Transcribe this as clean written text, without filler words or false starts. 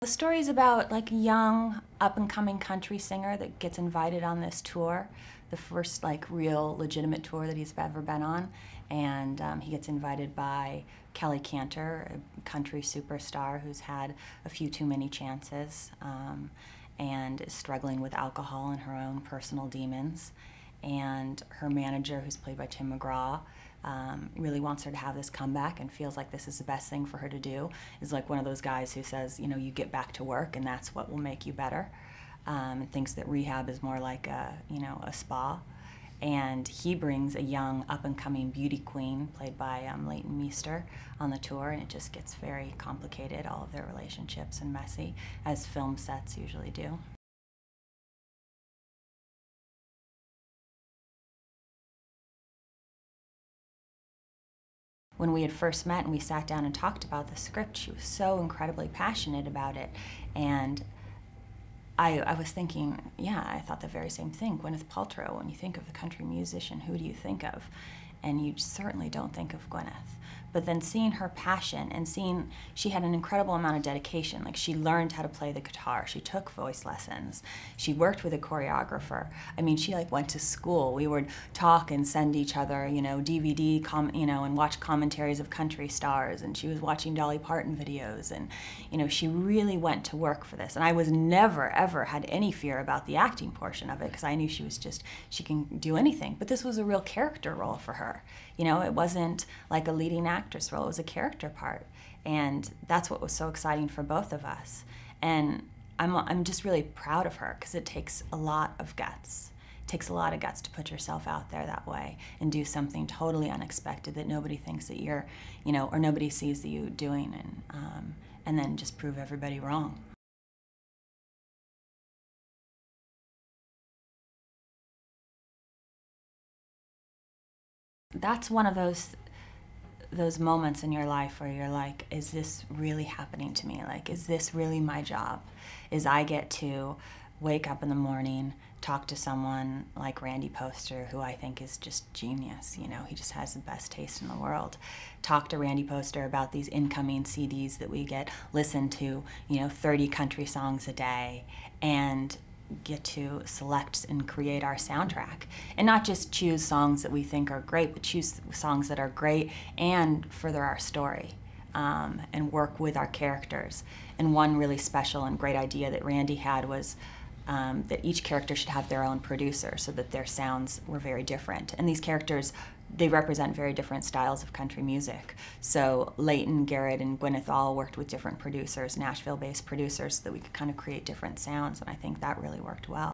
The story is about like a young up-and-coming country singer that gets invited on this tour, the first like real legitimate tour that he's ever been on, and he gets invited by Kelly Cantor, a country superstar who's had a few too many chances and is struggling with alcohol and her own personal demons. And her manager, who's played by Tim McGraw, really wants her to have this comeback and feels like this is the best thing for her to do. Is like one of those guys who says, you know, you get back to work and that's what will make you better. And thinks that rehab is more like a, you know, a spa. And he brings a young up-and-coming beauty queen, played by Leighton Meester, on the tour, and it just gets very complicated, all of their relationships, and messy, as film sets usually do. When we had first met and we sat down and talked about the script, she was so incredibly passionate about it. And I was thinking, yeah, I thought the very same thing. Gwyneth Paltrow, when you think of the country musician, who do you think of? And you certainly don't think of Gwyneth. But then seeing her passion and seeing she had an incredible amount of dedication. Like, she learned how to play the guitar, she took voice lessons, she worked with a choreographer. I mean, she like went to school. We would talk and send each other, you know, DVD, you know, and watch commentaries of country stars, and she was watching Dolly Parton videos, and, you know, she really went to work for this. And I was never, ever had any fear about the acting portion of it, because I knew she was just, she can do anything. But this was a real character role for her. You know, it wasn't like a leading actress role, it was a character part. And that's what was so exciting for both of us. And I'm just really proud of her, because it takes a lot of guts. It takes a lot of guts to put yourself out there that way and do something totally unexpected that nobody thinks that you're, you know, or nobody sees that you doing, and then just prove everybody wrong. That's one of those moments in your life where you're like, is this really happening to me? Like, is this really my job? Is I get to wake up in the morning, talk to someone like Randy Poster, who I think is just genius. You know, he just has the best taste in the world. Talk to Randy Poster about these incoming CDs that we get, listen to, you know, 30 country songs a day, and get to select and create our soundtrack. And not just choose songs that we think are great, but choose songs that are great and further our story, and work with our characters. And one really special and great idea that Randy had was that each character should have their own producer, so that their sounds were very different. And these characters, they represent very different styles of country music. So Leighton, Garrett, and Gwyneth all worked with different producers, Nashville-based producers, so that we could kind of create different sounds, and I think that really worked well.